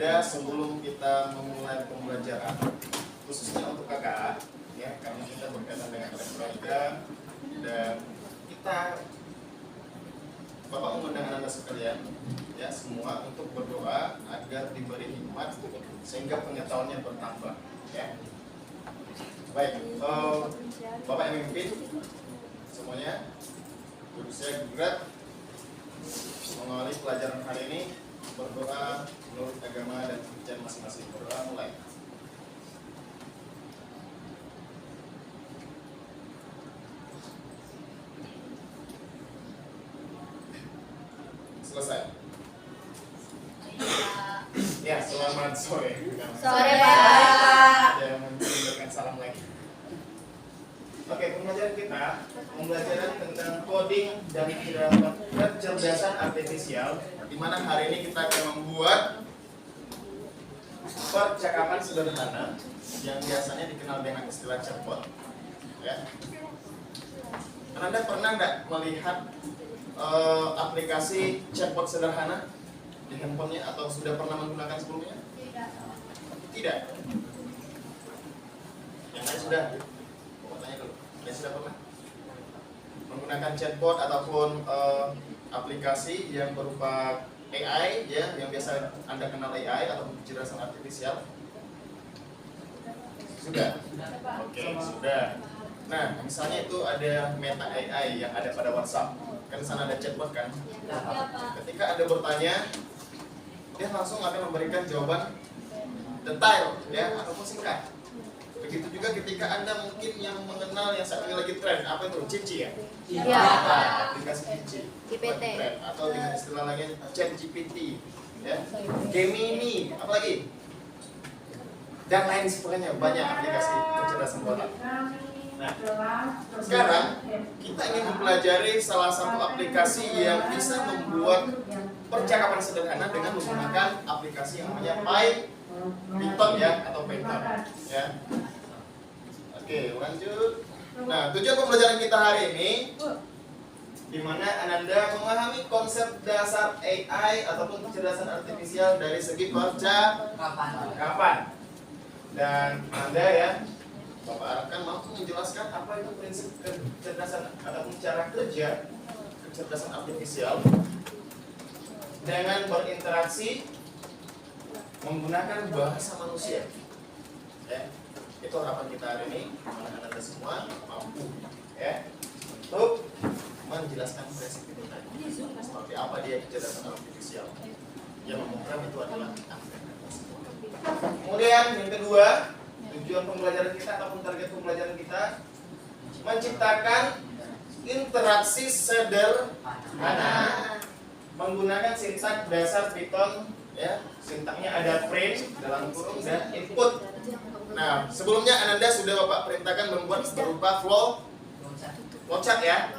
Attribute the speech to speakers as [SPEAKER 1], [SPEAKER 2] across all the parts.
[SPEAKER 1] Ananda sebelum kita memulai pembelajaran, khususnya untuk KKA, ya, karena kita berkaitan dengan elektronika dan kita Bapak mengundang Ananda sekalian, ya, semua untuk berdoa agar diberi hikmat sehingga pengetahuannya bertambah, ya. Baik, Bapak yang memimpin semuanya, berusaha gerak mengawali pelajaran hari ini, berdoa menurut agama dan kepercayaan masing-masing. Berdoa mulai. Selesai. Ya, selamat sore.
[SPEAKER 2] Sore, Pak.
[SPEAKER 1] Ya, memberikan salam lagi. Oke, pembelajaran kita pembelajaran tentang coding dan kecerdasan artifisial, di mana hari ini kita akan membuat percakapan sederhana yang biasanya dikenal dengan istilah chatbot. Ya. Anda pernah nggak melihat aplikasi chatbot sederhana di handphonenya atau sudah pernah menggunakan sebelumnya? Tidak. Yang lain sudah? Tanya dulu. Yang sudah pernah menggunakan chatbot ataupun aplikasi yang berupa AI, ya, yang biasa Anda kenal AI atau kecerdasan artifisial? Sudah? Oke, sudah. Nah, misalnya itu ada Meta AI yang ada pada WhatsApp. Kan di sana ada chatbot kan? Ketika Anda bertanya, dia langsung akan memberikan jawaban detail, ya, ataupun singkat. Begitu juga ketika Anda mungkin yang mengenal yang saat ini lagi tren, apa itu? Cici, ya?
[SPEAKER 2] Iya.
[SPEAKER 1] Aplikasi Cici.
[SPEAKER 2] GPT.
[SPEAKER 1] Atau dengan istilah lainnya ChatGPT, ya. Gemini, apa lagi? Dan lain sebagainya, banyak aplikasi kecerdasan buatan. Nah, sekarang kita ingin mempelajari salah satu aplikasi yang bisa membuat percakapan sederhana dengan menggunakan aplikasi yang namanya Python, ya, atau Python, ya. Oke, lanjut. Nah, tujuan pembelajaran kita hari ini, di mana Ananda memahami konsep dasar AI ataupun kecerdasan artifisial dari segi percakapan. Dan Anda, ya, Bapak harapkan mampu menjelaskan apa itu prinsip kecerdasan ataupun cara kerja kecerdasan artifisial dengan berinteraksi menggunakan bahasa manusia. Ya, itu harapan kita hari ini. Mana Anda semua mampu, ya, untuk menjelaskan prinsip itu tadi. Seperti apa dia kecerdasan artifisial. Yang memprogram itu adalah kemudian yang kedua, tujuan pembelajaran kita ataupun target pembelajaran kita menciptakan interaksi sederhana menggunakan sintak dasar Python, ya. Sintaknya ada print dalam kurung dan input. Nah, sebelumnya Ananda sudah Bapak perintahkan membuat berupa flowchart, ya.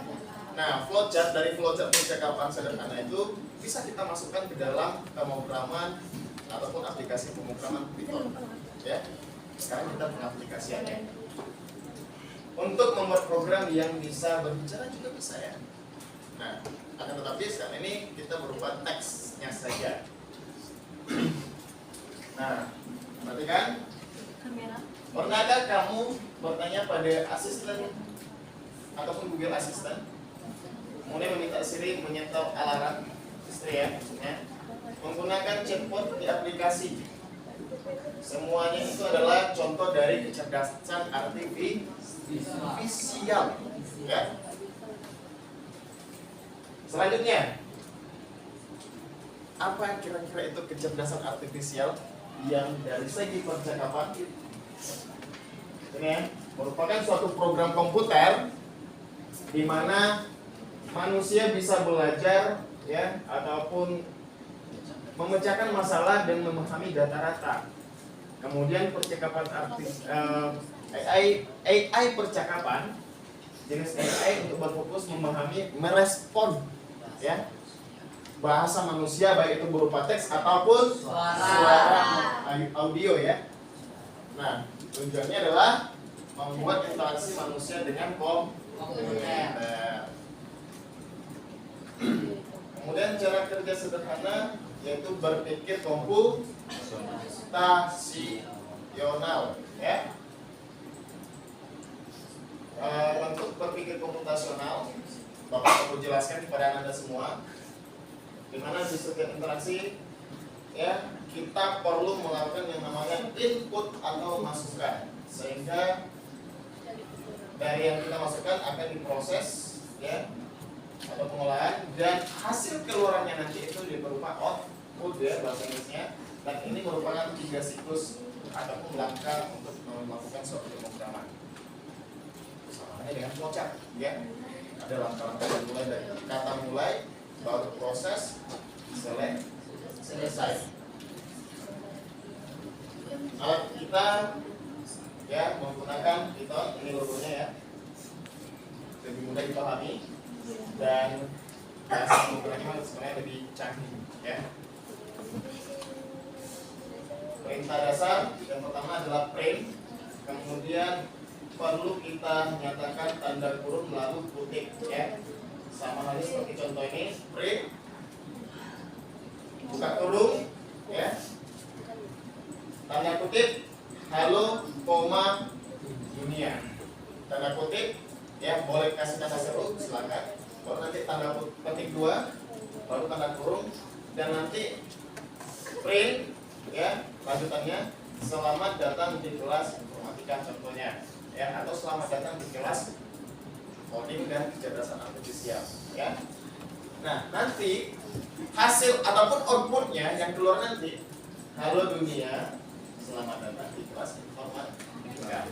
[SPEAKER 1] Nah, flowchart dari flowchart percakapan sederhana itu bisa kita masukkan ke dalam pemrograman ataupun aplikasi pemrograman Python, ya. Sekarang kita pengaplikasiannya. Untuk membuat program yang bisa berbicara juga bisa, ya. Nah, akan tetapi sekarang ini kita berupa teksnya saja. Nah, perhatikan. Pernahkah kamu bertanya pada asisten ataupun Google Assistant, kemudian meminta Siri menyetop alarm istri, ya, maksudnya menggunakan chatbot di aplikasi? Semuanya itu adalah contoh dari kecerdasan artifisial, ya. Selanjutnya, apa kira-kira itu kecerdasan artifisial yang dari segi percakapan ini, ya, merupakan suatu program komputer di mana manusia bisa belajar, ya, ataupun memecahkan masalah dan memahami data rata. Kemudian percakapan AI percakapan, jenis AI untuk berfokus memahami, merespon, ya, bahasa manusia, baik itu berupa teks ataupun suara audio, ya. Nah, tujuannya adalah membuat interaksi manusia dengan komputer. Kemudian cara kerja sederhana yaitu berpikir komputasional, ya. Untuk berpikir komputasional, Bapak perlu jelaskan kepada Anda semua, di mana di setiap interaksi, ya, kita perlu melakukan yang namanya input atau masukan, sehingga dari yang kita masukkan akan diproses, ya, atau pengolahan, dan hasil keluarannya nanti itu berupa output, ya, bahasa Inggrisnya. Dan ini merupakan 3 siklus ataupun langkah untuk melakukan suatu pemrograman. Ini dengan flowchart, ya. Ada langkah-langkah yang mulai dari kata mulai, baru proses, selesai. Alat kita, ya, menggunakan Python, ini logonya, ya, lebih mudah dipahami dan bahasa pemrograman sebenarnya lebih canggih, ya. Perintah dasar yang pertama adalah print, kemudian perlu kita nyatakan tanda kurung lalu kutip, ya, sama halnya seperti contoh ini, print, buka kurung, ya, tanda kutip, halo, koma, dunia, tanda kutip, ya, boleh kasih tanda seru, silakan. Baru nanti tanda petik 2, baru tanda kurung, dan nanti print, ya, lanjutannya, selamat datang di kelas informatika contohnya, ya, atau selamat datang di kelas coding dan kecerdasan artifisial, ya. Nah, nanti hasil ataupun outputnya yang keluar nanti, halo dunia, selamat datang di kelas informatika,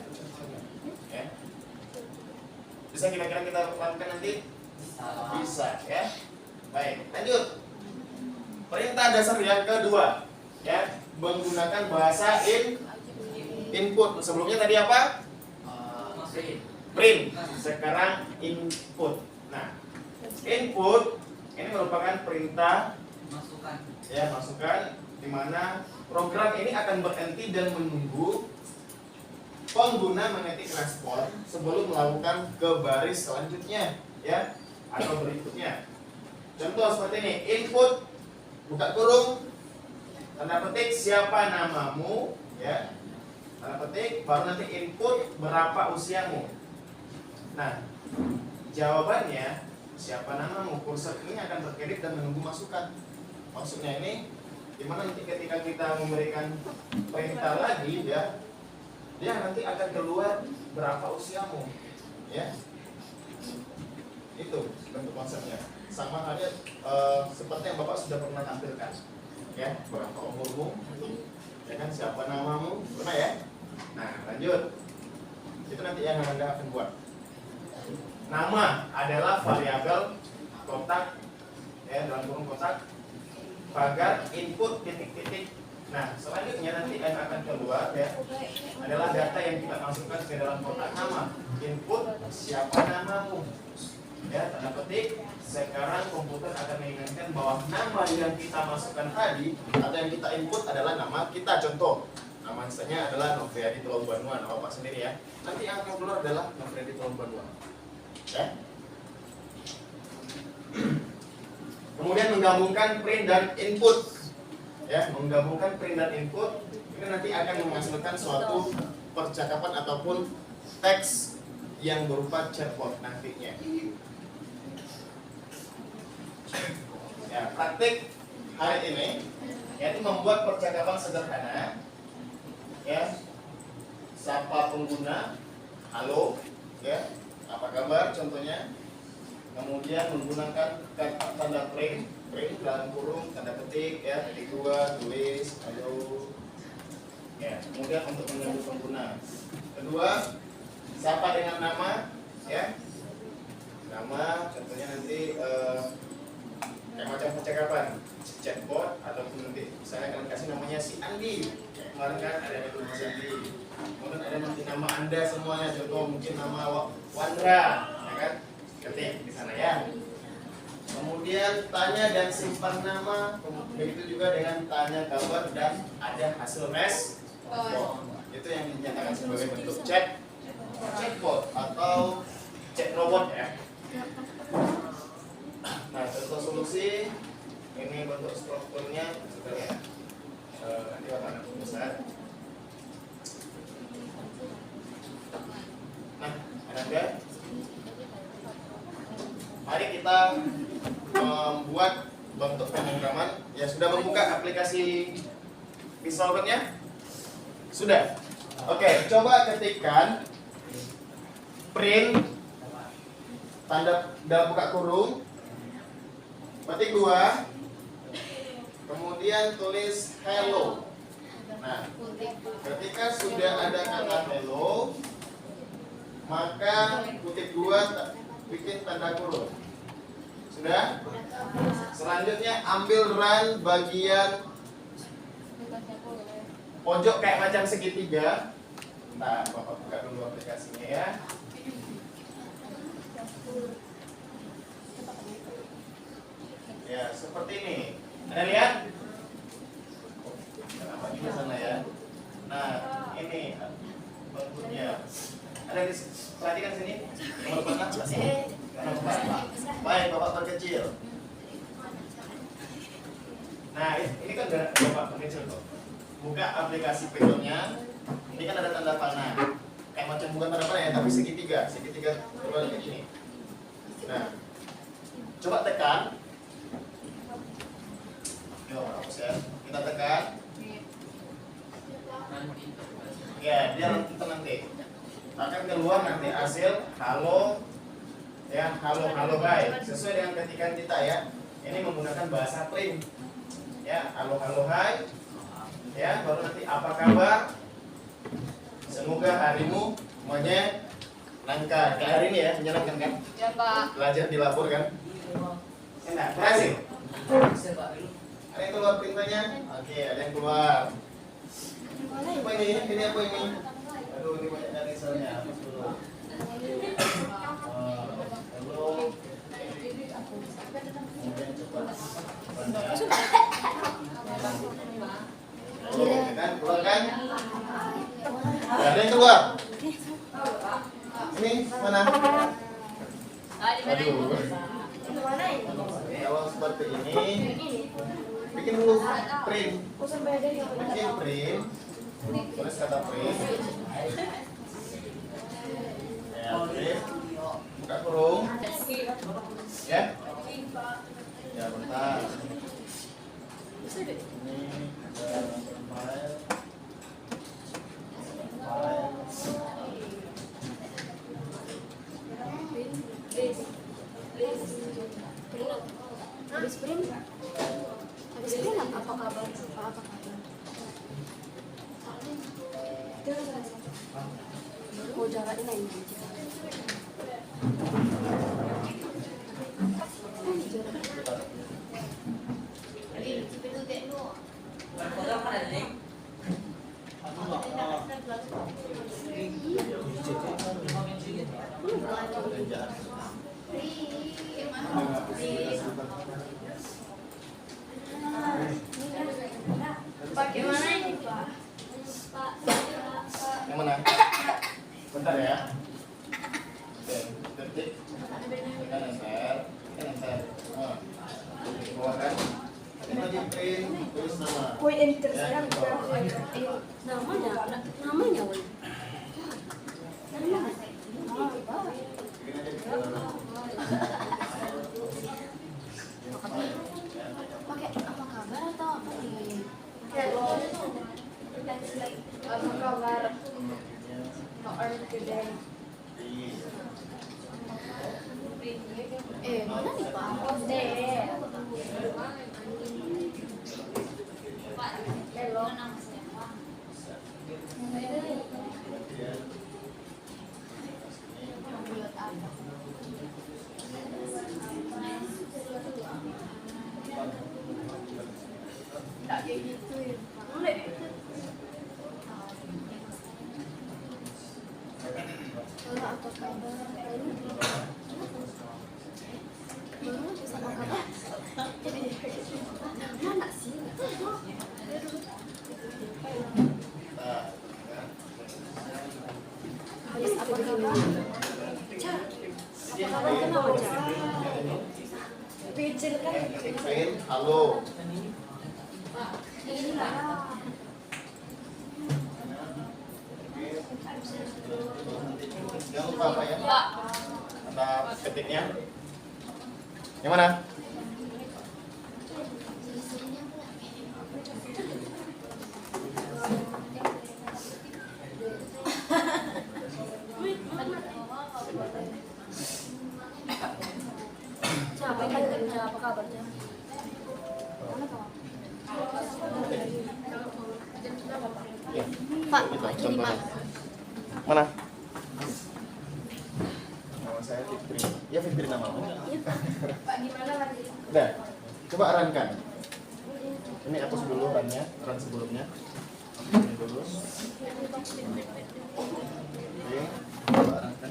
[SPEAKER 1] ya. Bisa kira-kira kita lakukan nanti? Bisa, ya. Baik, lanjut. Perintah dasar yang kedua, ya, menggunakan bahasa input. Sebelumnya tadi apa? Print. Sekarang input. Nah, input ini merupakan perintah masukan, di mana program ini akan berhenti dan menunggu pengguna mengetik respon sebelum melakukan ke baris selanjutnya, ya, atau berikutnya. Contoh seperti ini, input, buka kurung, tanda petik siapa namamu, ya, tanda petik, baru nanti input berapa usiamu. Nah, jawabannya siapa namamu, kursor ini akan terkedip dan menunggu masukan. Maksudnya ini, dimana nanti ketika kita memberikan perintah lagi, ya, dia nanti akan keluar berapa usiamu, ya. Itu bentuk konsepnya. Sama halnya seperti yang Bapak sudah pernah tampilkan, ya, berapa umurmu, ya kan, siapa namamu, pernah, ya. Nah, lanjut. Itu nanti yang Anda akan buat. Nama adalah variabel kotak, ya, dalam kurung kotak, pagar input titik-titik. Nah, selanjutnya nanti yang akan keluar, ya, adalah data yang kita masukkan ke dalam kotak nama. Input siapa namamu, ya, tanda petik. Sekarang komputer akan mengingatkan bahwa nama yang kita masukkan tadi atau yang kita input adalah nama kita. Contoh, nama misalnya adalah Novriadi Tolongbanua, nama Pak sendiri, ya. Nanti yang akan keluar adalah Novriadi Tolongbanua, ya. Kemudian menggabungkan print dan input, ya, menggabungkan print dan input ini nanti akan menghasilkan suatu percakapan ataupun teks yang berupa chatbot nantinya. Ya, praktik hari ini yaitu membuat percakapan sederhana, ya, sapa pengguna, halo, ya, apa kabar contohnya. Kemudian menggunakan tanda print dalam kurung, tanda petik, ya, titik 2, tulis, halo, ya. Kemudian untuk menyebut pengguna. Kedua, sapa dengan nama, ya, nama, contohnya nanti kayak macam percakapan, chatbot, ataupun nanti misalnya kalian kasih namanya si Andi, kayak kemarin kan ada nama si Andi. Kemudian ada nanti nama Anda semuanya, contoh mungkin nama Wandra, ya kan, ketik di sana, ya. Kemudian tanya dan simpan nama, begitu juga dengan tanya kabar dan ada hasil respon. Itu yang dinyatakan sebagai bentuk chatbot atau chat robot, ya. Nah, contoh solusi ini bentuk strukturnya sudah ya. Nanti akan besar. Nah, ada. Mari kita membuat bentuk pemrograman. Ya, sudah membuka aplikasi Resolver-nya? Sudah. Oke, coba ketikkan print tanda dalam buka kurung petik 2, kemudian tulis hello. Nah, ketika sudah ada kata hello, maka kutip 2 bikin tanda kurung. Sudah? Selanjutnya ambil run bagian pojok kayak macam segitiga. Nah, Bapak buka dulu aplikasinya ya. Ya, seperti ini. Anda lihat? Kenapa di sana ya? Nah, ini bentuknya. Ada di perhatikan sini. Nomor berapa? Nomor berapa? Baik, Bapak perkecil. Nah, ini kan udah Bapak perkecil kok. Buka aplikasi Pedonya. Ini kan ada tanda panah. Kayak macam bukan tanda panah ya, tapi segitiga terbalik kayak gini. Nah, coba tekan. Yuk, hapus ya. Kita tekan. Ya, dia nanti akan keluar nanti hasil halo ya, halo hai sesuai dengan ketikan kita ya. Ini menggunakan bahasa print ya, halo hai ya, baru nanti apa kabar, semoga harimu semuanya lancar. Kayak hari ini ya, menyenangkan kan?
[SPEAKER 2] Ya, Pak.
[SPEAKER 1] Belajar di lapor kan? Enak, berhasil. Ada yang keluar printnya? Oke, ada yang keluar. Apa ini? Ini apa ini? Aduh, ini banyak dari soalnya. Hapus dulu. Hello. Kemudian cepat. Oh, kan? Keluar kan? Ada yang keluar? Ini mana? Aduh. Kalau seperti ini, bikin dulu print. Bikin print. Tulis kata print. Ya, print. Buka kurung. Ya. Ya, bentar. Ini ada file.
[SPEAKER 2] Habis print apa kabar? Mau jarain aja.
[SPEAKER 3] Bagaimana ini, Pak?
[SPEAKER 1] Yang mana? Bentar ya. Oke, detik. Tekan enter. Tekan enter. Oh. Keluarkan. Ini lagi print, tulis nama.
[SPEAKER 3] Woi, enter sekarang.
[SPEAKER 2] Namanya, woi.
[SPEAKER 1] Bikin aja.
[SPEAKER 2] Pakai apa kabar atau apa nih?
[SPEAKER 3] Hello. Apa kabar? How are you today?
[SPEAKER 2] Mana nih, Pak?
[SPEAKER 3] Hello. Tak kayak gitu ya, Pak.
[SPEAKER 2] Kalau apa kabar? Baru bisa apa kabar? Mana sih? Habis apa kabar? Apa kabar kenapa, Ca?
[SPEAKER 3] Tapi
[SPEAKER 1] Ain, halo. Jangan lupa apa ya? Ada ketiknya. Yang mana?
[SPEAKER 2] Siapa yang kerja? Apa kabarnya?
[SPEAKER 1] Ya.
[SPEAKER 2] Pak,
[SPEAKER 1] Itu
[SPEAKER 2] Pak, jadi
[SPEAKER 1] contohnya.
[SPEAKER 2] Pak.
[SPEAKER 1] Mana? Nama saya Fitri. Ya Fitri namamu.
[SPEAKER 3] Pak gimana lagi?
[SPEAKER 1] Udah. Coba rankan. Ini hapus dulu rannya, ran sebelumnya. Ini dulu. Oke. Coba rankan.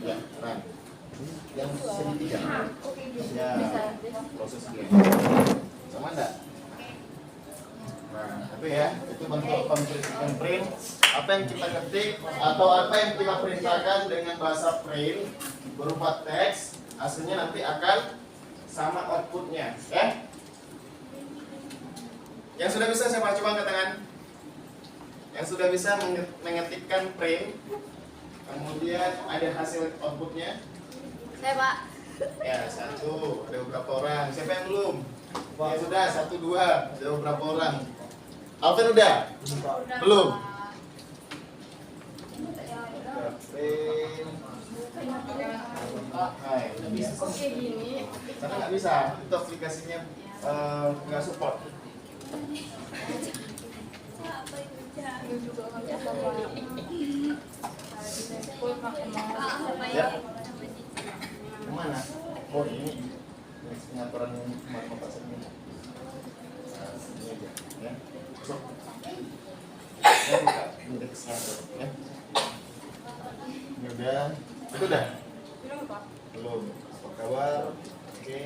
[SPEAKER 1] Ya, ran. Yang segitiga. Ya, proses dia. Sama enggak? Nah, itu ya, itu bentuk print. Apa yang kita ketik atau apa yang kita perintahkan dengan bahasa print berupa teks, hasilnya nanti akan sama outputnya, ya. Yang sudah bisa siapa coba angkat tangan? Yang sudah bisa mengetikkan print, kemudian ada hasil outputnya.
[SPEAKER 2] Saya, Pak.
[SPEAKER 1] Ya, satu, ada beberapa orang. Siapa yang belum? Ya sudah, satu, dua, ada beberapa orang. Alvin udah? Belum? Hai, udah bisa.
[SPEAKER 3] Oke gini.
[SPEAKER 1] Karena nggak bisa, itu aplikasinya nggak support. Ya. Kemana? Oh ini pengaturan Bapak ini. Nah, ini aja, ya. Masuk. Ya, buka indeksnya tuh, ya. Ini udah, itu udah. Belum. Apa kabar? Oke.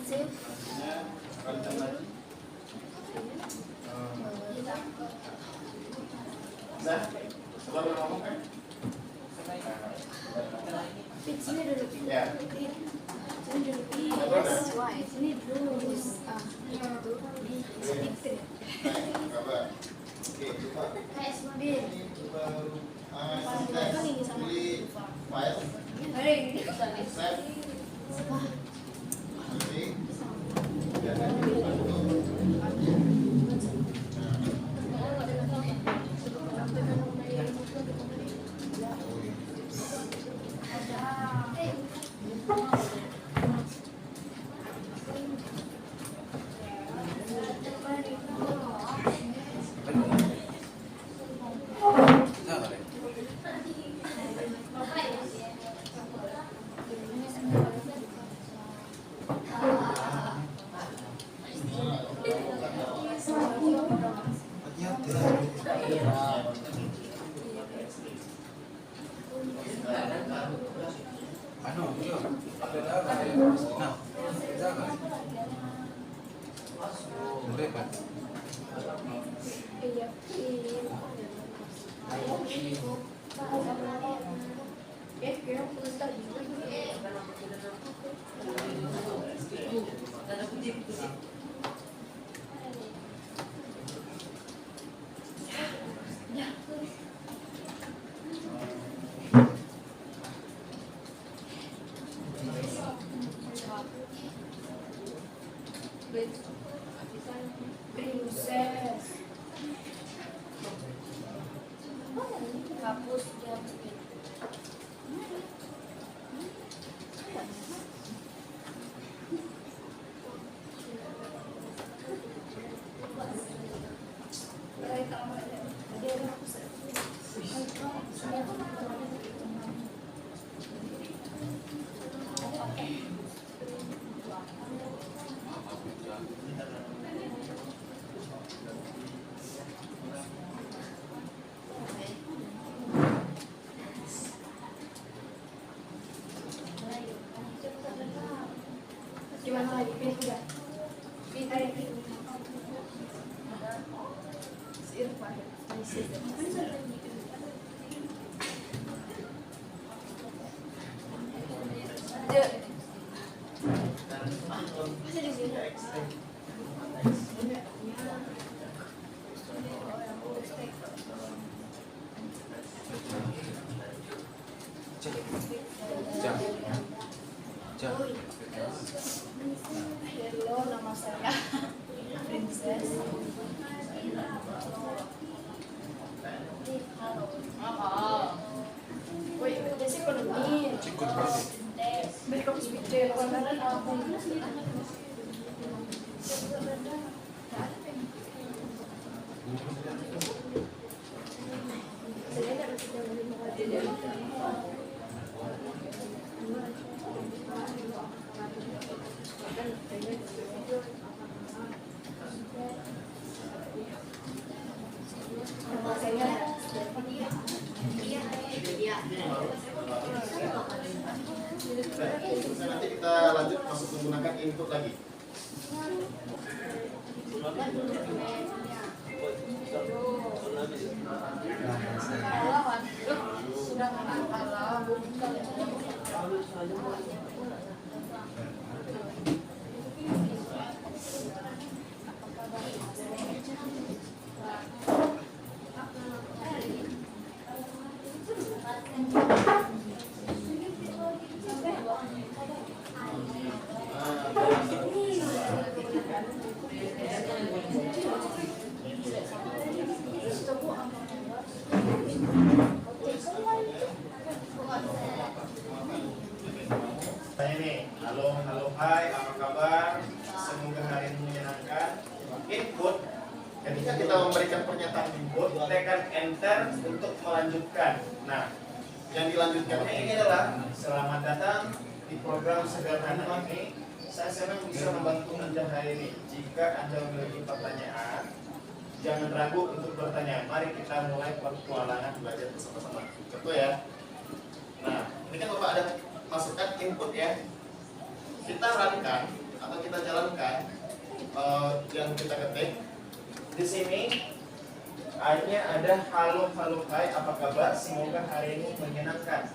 [SPEAKER 2] Sip.
[SPEAKER 1] Selanjutnya rancan lagi. Bisa? Coba ngomong kan?
[SPEAKER 2] Sini dulu.
[SPEAKER 1] Ya.
[SPEAKER 2] Sini dulu. Why? Sini dulu. Sedikit.
[SPEAKER 1] Apa kabar? Oke, coba.
[SPEAKER 2] KSB.
[SPEAKER 1] Ini baru pilih file. Save. Oke. Dan
[SPEAKER 3] Princess.
[SPEAKER 2] Hapus jam.
[SPEAKER 3] Gimana lagi? Pilih udah. Pilih. Si Irfan. The.
[SPEAKER 2] Masa di sini?
[SPEAKER 3] Hello, nama saya Princess. Apa? Woi, biasa ekonomi. Beri kopi speaker, warna apa?
[SPEAKER 1] Nanti kita lanjut masuk menggunakan input lagi.
[SPEAKER 3] Sudah kalah.
[SPEAKER 1] Tanya nih, halo hai, apa kabar? Semoga hari ini menyenangkan. Input, ketika kita memberikan pernyataan input, tekan enter untuk melanjutkan. Nah, yang dilanjutkannya ini adalah selamat datang di program sederhana ini. Saya senang bisa membantu Anda hari ini. Jika Anda memiliki pertanyaan, jangan ragu untuk bertanya. Mari kita mulai petualangan belajar bersama-sama. Contoh ya. Nah, ini kan Bapak ada masukkan input ya. Kita runkan atau kita jalankan yang kita ketik. Di sini akhirnya ada halo hai, apa kabar? Semoga hari ini menyenangkan.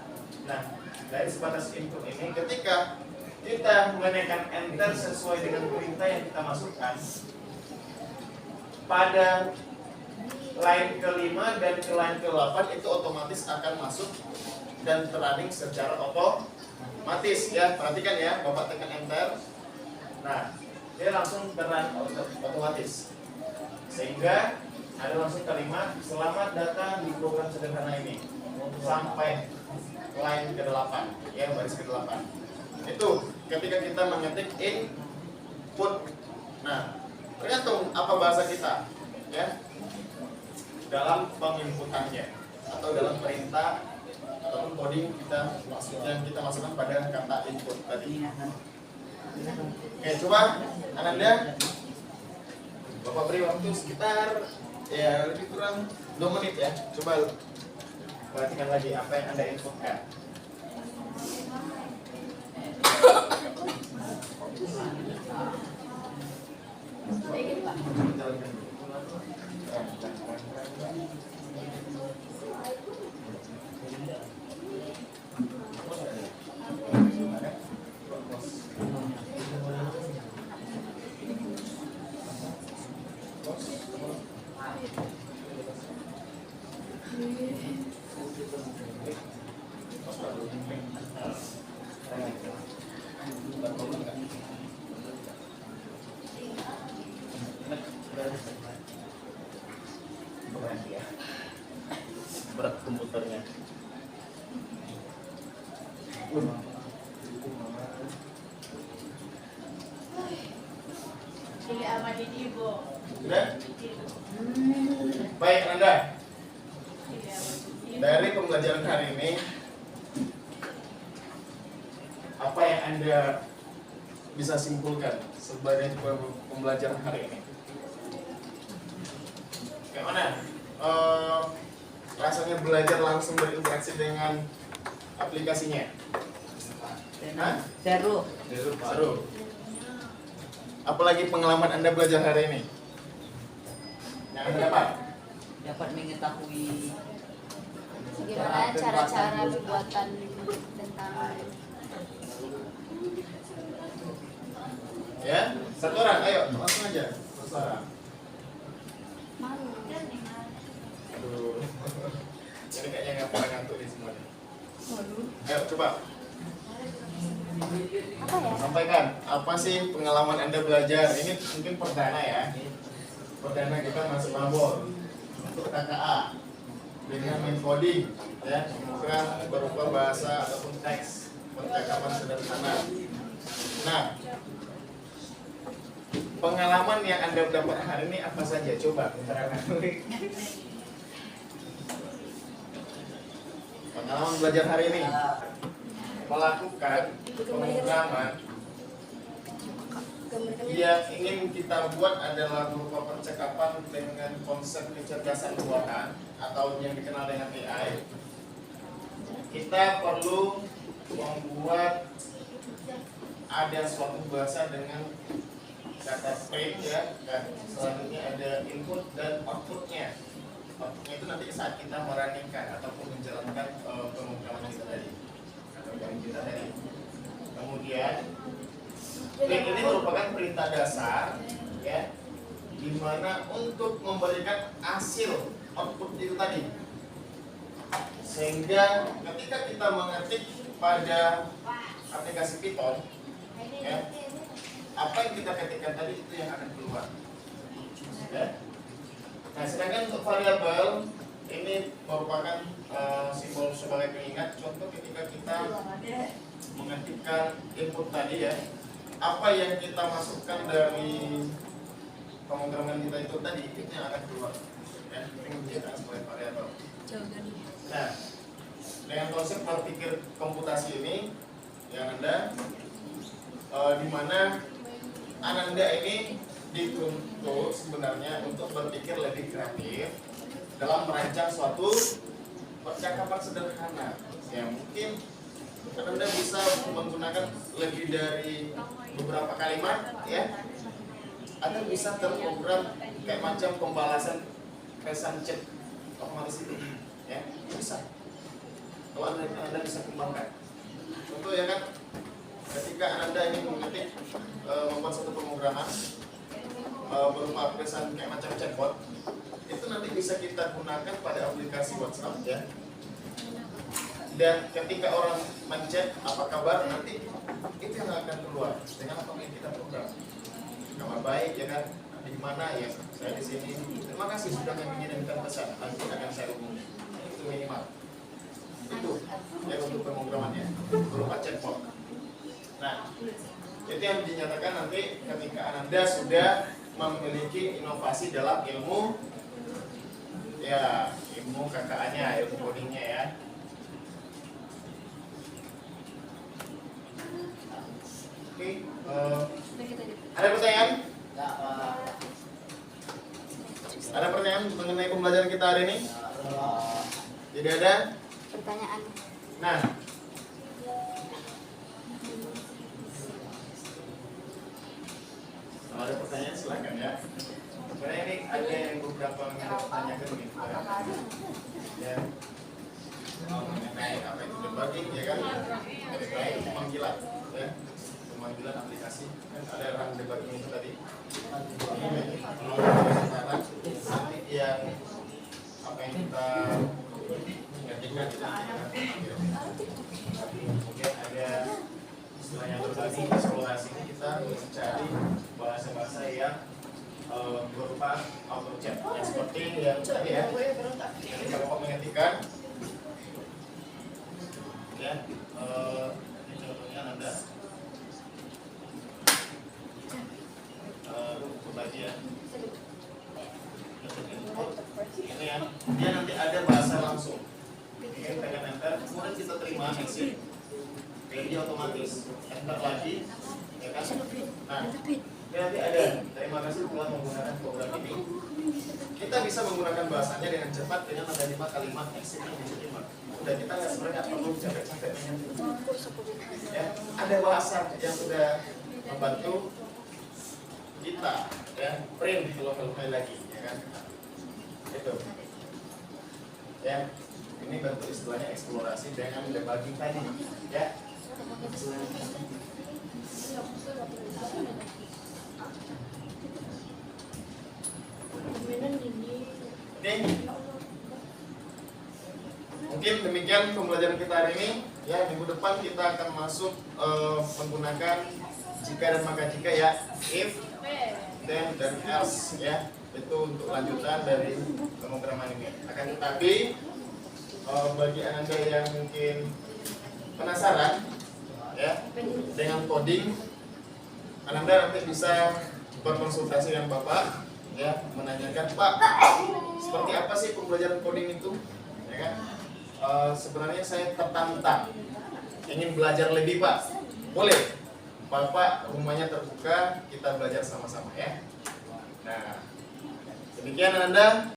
[SPEAKER 1] Nah, dari sebatas input ini, ketika kita menekan enter sesuai dengan perintah yang kita masukkan, pada line ke-5 dan ke line ke-8 itu otomatis akan masuk dan terunning secara otomatis ya. Perhatikan ya, Bapak tekan enter. Nah, dia langsung terrun otomatis. Sehingga ada langsung kalimat selamat datang di program sederhana ini sampai line ke-8 ya, baris ke-8. Itu ketika kita mengetik input. Nah, tergantung apa bahasa kita ya dalam penginputannya atau dalam perintah ataupun coding kita yang kita masukkan pada kata input tadi. Oke, coba Ananda, Bapak beri waktu sekitar ya lebih kurang 2 menit ya. Coba perhatikan lagi apa yang Anda inputkan. Berat komputernya.
[SPEAKER 3] Pilih apa di ibu?
[SPEAKER 1] Sudah? Baik Anda, dari pembelajaran hari ini apa yang Anda bisa simpulkan sebagai pembelajaran hari ini? Kayak mana? Rasanya belajar langsung berinteraksi dengan aplikasinya?
[SPEAKER 4] Seru.
[SPEAKER 1] Seru. Apalagi pengalaman Anda belajar hari ini? Yang Anda dapat?
[SPEAKER 4] Dapat mengetahui
[SPEAKER 2] Gimana cara-cara pembuatan tentang
[SPEAKER 1] Ya, satu orang, ayo langsung aja bersuara.
[SPEAKER 2] Malu.
[SPEAKER 1] Aduh. Jadi kayaknya nggak pernah ngantuk nih semuanya. Ayo coba
[SPEAKER 2] Apa ya?
[SPEAKER 1] sampaikan apa sih pengalaman Anda belajar. Ini mungkin perdana ya. Perdana kita masuk labor untuk KKA dengan main coding ya, bukan berupa bahasa ataupun teks percakapan sederhana. Nah, pengalaman yang Anda dapat hari ini apa saja? Coba terangkan. Pengalaman belajar hari ini melakukan pemrograman yang ingin kita buat adalah berupa percakapan dengan konsep kecerdasan buatan atau yang dikenal dengan AI. Kita perlu membuat ada suatu bahasa dengan kata frame ya, dan selanjutnya ada input dan outputnya. Outputnya itu nanti saat kita merancangkan ataupun menjalankan pemrograman kita tadi. Kemudian ini merupakan perintah dasar ya, dimana untuk memberikan hasil output itu tadi, sehingga ketika kita mengetik pada aplikasi Python ya, apa yang kita ketikkan tadi itu yang akan keluar ya. Nah, sedangkan untuk variabel ini merupakan simbol sebagai pengingat. Contoh ketika kita mengetikkan input tadi ya, apa yang kita masukkan dari pemrograman kita itu tadi, itu yang akan keluar ya, itu menjadi sebagai variabel. Nah, dengan konsep berpikir komputasi ini yang Anda di mana Ananda ini dituntut sebenarnya untuk berpikir lebih kreatif dalam merancang suatu percakapan sederhana. Ya, mungkin Anda bisa menggunakan lebih dari beberapa kalimat ya, atau bisa terprogram kayak macam pembalasan pesan chat otomatis itu ya, bisa. Kalau Anda bisa kembangkan. Contoh ya kan, ketika Anda ingin mengetik membuat satu pemrograman berupa pesan kayak macam chatbot, itu nanti bisa kita gunakan pada aplikasi WhatsApp ya. Dan ketika orang menchat apa kabar, nanti itu yang akan keluar dengan apa yang kita program. Kabar baik ya kan, di mana ya, saya di sini. Terima kasih sudah mengirimkan pesan, nanti akan saya hubungi. Itu minimal. Itu yang untuk pemrogramannya berupa chatbot. Nah, itu yang dinyatakan nanti ketika Anda sudah memiliki inovasi dalam ilmu ya, ilmu KKA-nya, ilmu codingnya ya. Oke, ada pertanyaan? Ada pertanyaan mengenai pembelajaran kita hari ini? Tidak ada?
[SPEAKER 2] Pertanyaan.
[SPEAKER 1] Nah, kalau ada pertanyaan silakan ya. Sebenarnya ini ada yang beberapa menanyakan gitu ya. Mengenai apa itu debugging ya kan? Mengenai pemanggilan ya. Pemanggilan aplikasi kan ada rang debugging itu tadi. Ini sekarang nanti yang apa yang kita ketika kita kemudian ada istilahnya berbagi eksplorasi, ini kita mencari bahasa-bahasa yang berupa auto chat yang seperti yang tadi ya, ketika Bapak mengetikkan ya, ini contohnya Anda berbagi ya, ini ya, dia nanti ada bahasa langsung. Ini tekan enter, kemudian kita terima exit, jadi otomatis enter lagi, ya kan? Nah, ini nanti ada terima kasih telah menggunakan program ini. Kita bisa menggunakan bahasanya dengan cepat dengan ada 5 kalimat exit yang diterima. Udah, kita nggak sebenarnya perlu capek-capek ya, ada bahasa yang sudah membantu kita ya, print kalau lagi ya kan, itu ya. Ini bentuk istilahnya eksplorasi dengan debugging tadi ya. Oke. Mungkin demikian pembelajaran kita hari ini. Ya, minggu depan kita akan masuk menggunakan jika dan maka jika ya, if, then, dan else ya. Itu untuk lanjutan dari pemrograman ini. Akan tetapi bagi Anda yang mungkin penasaran ya dengan coding, Anda nanti bisa berkonsultasi dengan Bapak ya, menanyakan, Pak, seperti apa sih pembelajaran coding itu, ya kan? Sebenarnya saya tertantang ingin belajar lebih, Pak. Boleh, Bapak rumahnya terbuka, kita belajar sama-sama ya. Nah, demikian Anda.